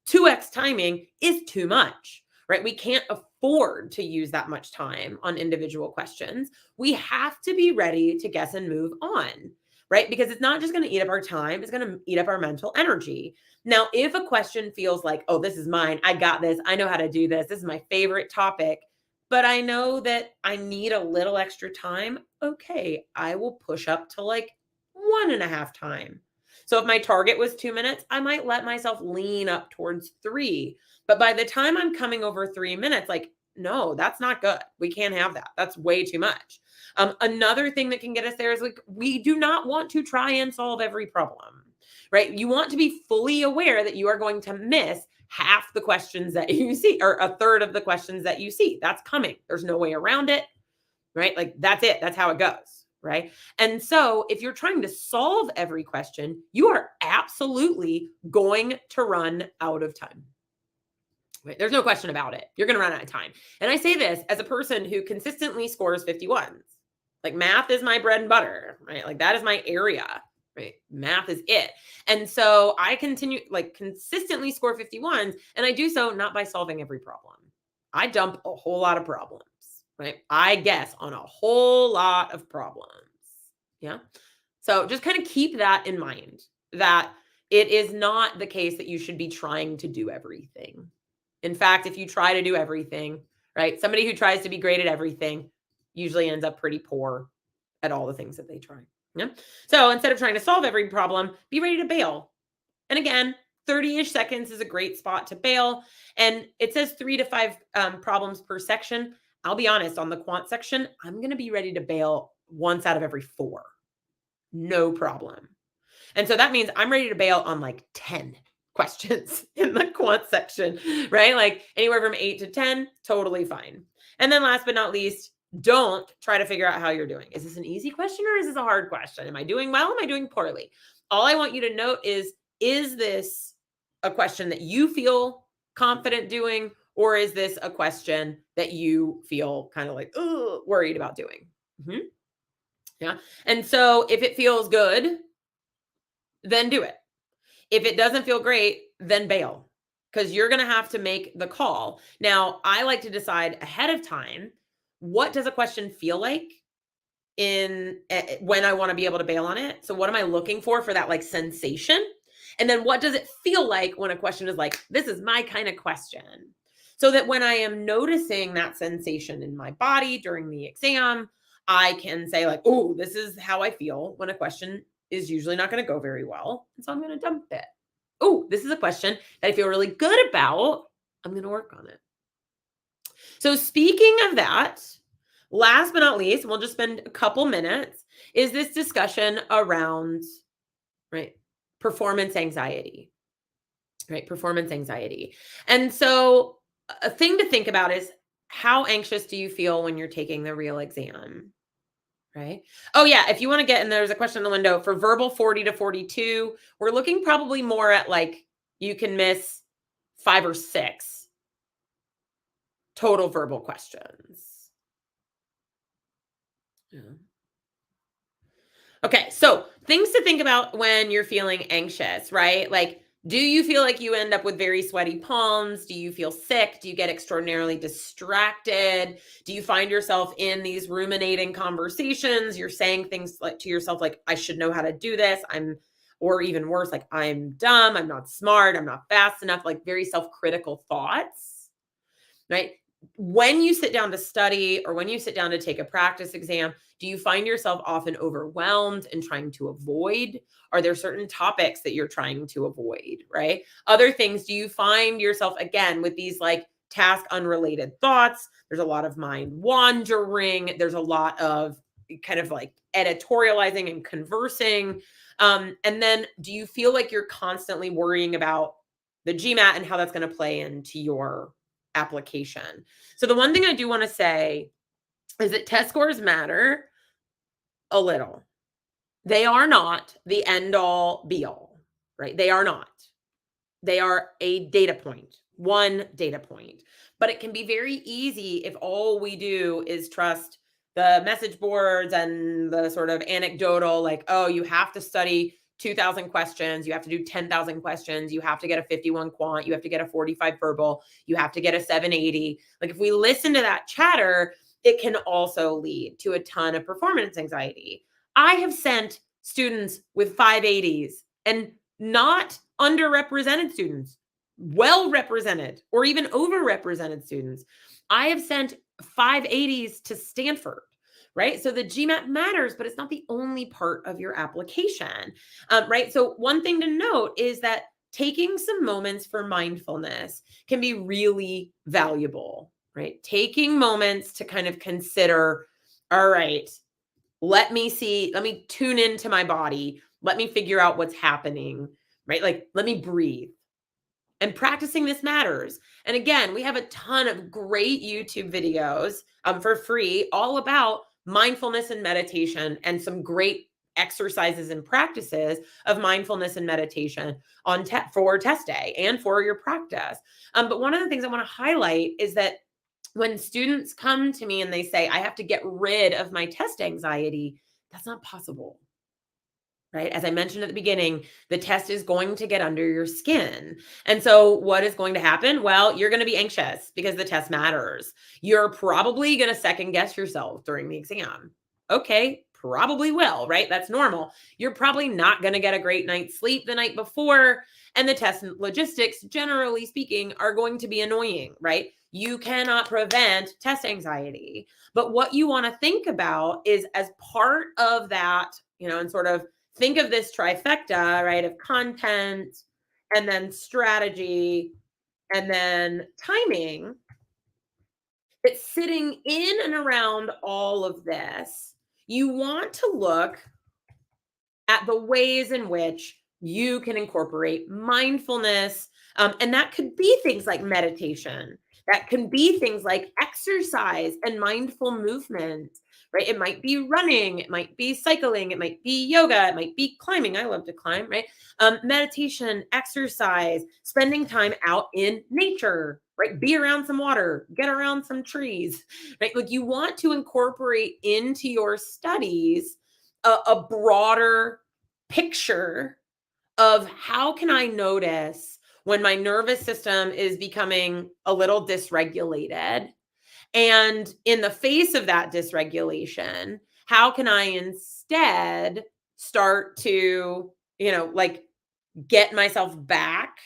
2x timing is too much, right? We can't afford to use that much time on individual questions. We have to be ready to guess and move on, right? Because it's not just going to eat up our time, it's going to eat up our mental energy. Now, if a question feels like, oh, this is mine, I got this, I know how to do this is my favorite topic, but I know that I need a little extra time, okay, I will push up to like 1.5 time. So if my target was 2 minutes, I might let myself lean up towards 3. But by the time I'm coming over 3 minutes, like, no, that's not good. We can't have that. That's way too much. Another thing that can get us there is like, we do not want to try and solve every problem, right? You want to be fully aware that you are going to miss half the questions that you see or a third of the questions that you see. That's coming. There's no way around it, right? Like that's it. That's how it goes, right? And so if you're trying to solve every question, you are absolutely going to run out of time. Right? There's no question about it. You're going to run out of time. And I say this as a person who consistently scores 51s. Like math is my bread and butter, right? Like that is my area, right? Math is it. And so I continue like consistently score 51s, and I do so not by solving every problem. I dump a whole lot of problems, right? I guess on a whole lot of problems. Yeah. So just kind of keep that in mind, that it is not the case that you should be trying to do everything. In fact, if you try to do everything, right? Somebody who tries to be great at everything usually ends up pretty poor at all the things that they try. Yeah. So instead of trying to solve every problem, be ready to bail. And again, 30-ish seconds is a great spot to bail. And it says 3 to 5 problems per section. I'll be honest, on the quant section, I'm going to be ready to bail once out of every 4. No problem. And so that means I'm ready to bail on like 10 questions in the quant section, right? Like anywhere from 8 to 10, totally fine. And then last but not least, don't try to figure out how you're doing. Is this an easy question or is this a hard question? Am I doing well? Am I doing poorly? All I want you to note is this a question that you feel confident doing, or is this a question that you feel kind of like, oh, worried about doing? Mm-hmm. Yeah. And so if it feels good, then do it. If it doesn't feel great, then bail, because you're going to have to make the call. Now, I like to decide ahead of time, what does a question feel like when I want to be able to bail on it? So what am I looking for that like sensation? And then what does it feel like when a question is like, this is my kind of question? So that when I am noticing that sensation in my body during the exam, I can say like, oh, this is how I feel when a question is usually not going to go very well. And so I'm going to dump it. Oh, this is a question that I feel really good about. I'm going to work on it. So speaking of that, last but not least, we'll just spend a couple minutes, is this discussion around, right, performance anxiety, right? Performance anxiety. And so a thing to think about is, how anxious do you feel when you're taking the real exam? Right? Oh yeah, if you want to get, and there's a question in the window for verbal 40 to 42, we're looking probably more at like, you can miss 5 or 6 total verbal questions. Yeah. Okay, so things to think about when you're feeling anxious, right? Like, do you feel like you end up with very sweaty palms? Do you feel sick? Do you get extraordinarily distracted? Do you find yourself in these ruminating conversations? You're saying things like to yourself, like, I should know how to do this. I'm or even worse, like I'm dumb, I'm not smart, I'm not fast enough, like very self-critical thoughts, right? When you sit down to study or when you sit down to take a practice exam, do you find yourself often overwhelmed and trying to avoid? Are there certain topics that you're trying to avoid, right? Other things, do you find yourself again with these like task unrelated thoughts? There's a lot of mind wandering. There's a lot of kind of like editorializing and conversing. And then do you feel like you're constantly worrying about the GMAT and how that's going to play into your application? So the one thing I do want to say is that test scores matter a little. They are not the end all be all, right? They are not. They are a data point, one data point. But it can be very easy if all we do is trust the message boards and the sort of anecdotal, like, oh, you have to study 2,000 questions, you have to do 10,000 questions, you have to get a 51 quant, you have to get a 45 verbal, you have to get a 780. Like if we listen to that chatter, it can also lead to a ton of performance anxiety. I have sent students with 580s and not underrepresented students, well represented, or even overrepresented students. I have sent 580s to Stanford, right? So the GMAT matters, but it's not the only part of your application, right? So one thing to note is that taking some moments for mindfulness can be really valuable, right? Taking moments to kind of consider, all right, let me tune into my body. Let me figure out what's happening, right? Like, let me breathe. And practicing this matters. And again, we have a ton of great YouTube videos for free all about mindfulness and meditation and some great exercises and practices of mindfulness and meditation for test day and for your practice. But one of the things I want to highlight is that when students come to me and they say, I have to get rid of my test anxiety, that's not possible, right? As I mentioned at the beginning, the test is going to get under your skin. And so what is going to happen? Well, you're going to be anxious because the test matters. You're probably going to second guess yourself during the exam. Okay, probably will, right? That's normal. You're probably not going to get a great night's sleep the night before. And the test logistics, generally speaking, are going to be annoying, right? You cannot prevent test anxiety. But what you want to think about is as part of that, and sort of think of this trifecta, right, of content and then strategy and then timing. It's sitting in and around all of this. You want to look at the ways in which you can incorporate mindfulness. And that could be things like meditation. That can be things like exercise and mindful movement, right? It might be running, it might be cycling, it might be yoga, it might be climbing. I love to climb, right? Meditation, exercise, spending time out in nature, right? Be around some water, get around some trees, right? Like you want to incorporate into your studies a broader picture of how can I notice when my nervous system is becoming a little dysregulated, and in the face of that dysregulation, how can I instead start to, like get myself back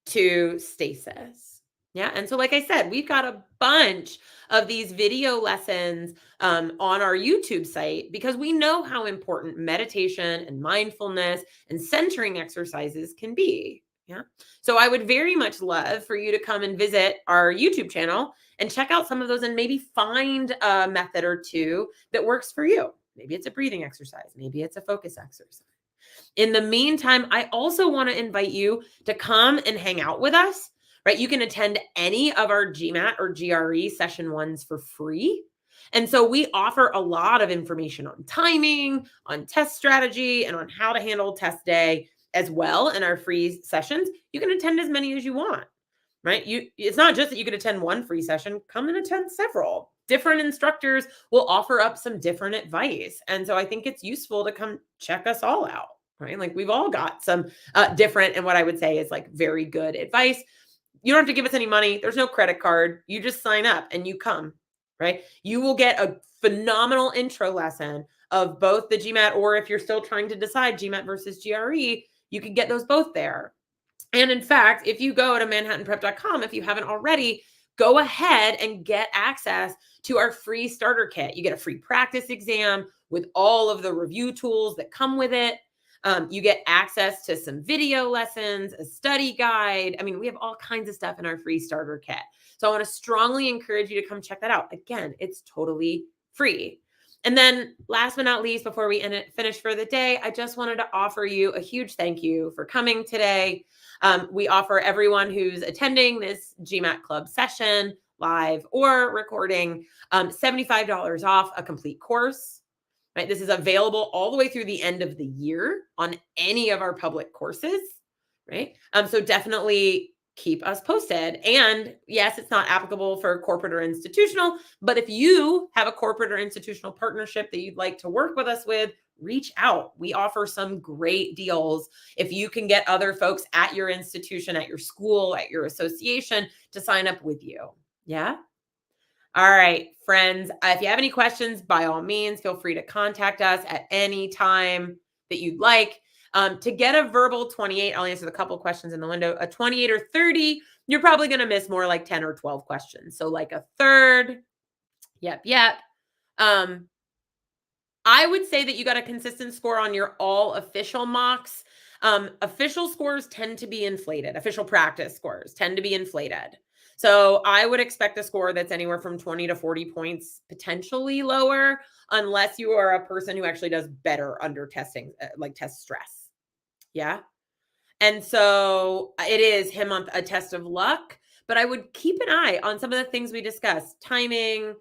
to stasis. Yeah. And so, like I said, we've got a bunch of these video lessons on our YouTube site because we know how important meditation and mindfulness and centering exercises can be. Yeah. So I would very much love for you to come and visit our YouTube channel and check out some of those and maybe find a method or two that works for you. Maybe it's a breathing exercise. Maybe it's a focus exercise. In the meantime, I also want to invite you to come and hang out with us, right? You can attend any of our GMAT or GRE session ones for free. And so we offer a lot of information on timing, on test strategy, and on how to handle test day as well in our free sessions. You can attend as many as you want, right? It's not just that you can attend one free session, come and attend several. Different instructors will offer up some different advice. And so I think it's useful to come check us all out, right? Like we've all got some different and what I would say is like very good advice. You don't have to give us any money. There's no credit card. You just sign up and you come, right? You will get a phenomenal intro lesson of both the GMAT, or if you're still trying to decide GMAT versus GRE, you can get those both there. And in fact, if you go to manhattanprep.com, if you haven't already, go ahead and get access to our free starter kit. You get a free practice exam with all of the review tools that come with it. You get access to some video lessons, a study guide. I mean, we have all kinds of stuff in our free starter kit. So I want to strongly encourage you to come check that out. Again, it's totally free. And then last but not least, before we finish for the day, I just wanted to offer you a huge thank you for coming today. We offer everyone who's attending this GMAT Club session, live or recording, $75 off a complete course. Right? This is available all the way through the end of the year on any of our public courses, right? So definitely keep us posted. And yes, it's not applicable for corporate or institutional, but if you have a corporate or institutional partnership that you'd like to work with us with, reach out. We offer some great deals if you can get other folks at your institution, at your school, at your association to sign up with you. Yeah. All right, friends, if you have any questions, by all means, feel free to contact us at any time that you'd like. To get a verbal 28, I'll answer the couple questions in the window. A 28 or 30, you're probably going to miss more like 10 or 12 questions. So like a third. Yep. I would say that you got a consistent score on your all official mocks. Official scores tend to be inflated. Official practice scores tend to be inflated. So I would expect a score that's anywhere from 20 to 40 points, potentially lower, unless you are a person who actually does better under testing, like test stress. Yeah. And so it is him on a test of luck, but I would keep an eye on some of the things we discussed: timing,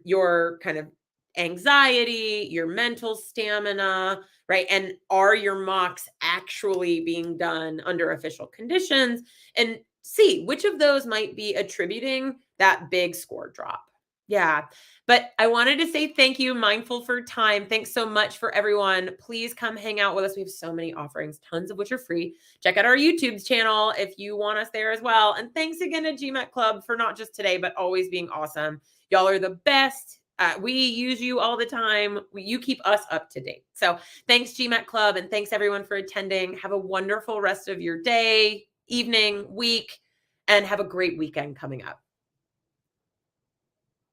your kind of anxiety, your mental stamina, right? And are your mocks actually being done under official conditions? And see which of those might be attributing that big score drop. Yeah. But I wanted to say thank you, Mindful for Time. Thanks so much for everyone. Please come hang out with us. We have so many offerings, tons of which are free. Check out our YouTube channel if you want us there as well. And thanks again to GMAT Club for not just today, but always being awesome. Y'all are the best. We use you all the time. You keep us up to date. So thanks, GMAT Club, and thanks everyone for attending. Have a wonderful rest of your day, evening, week, and have a great weekend coming up.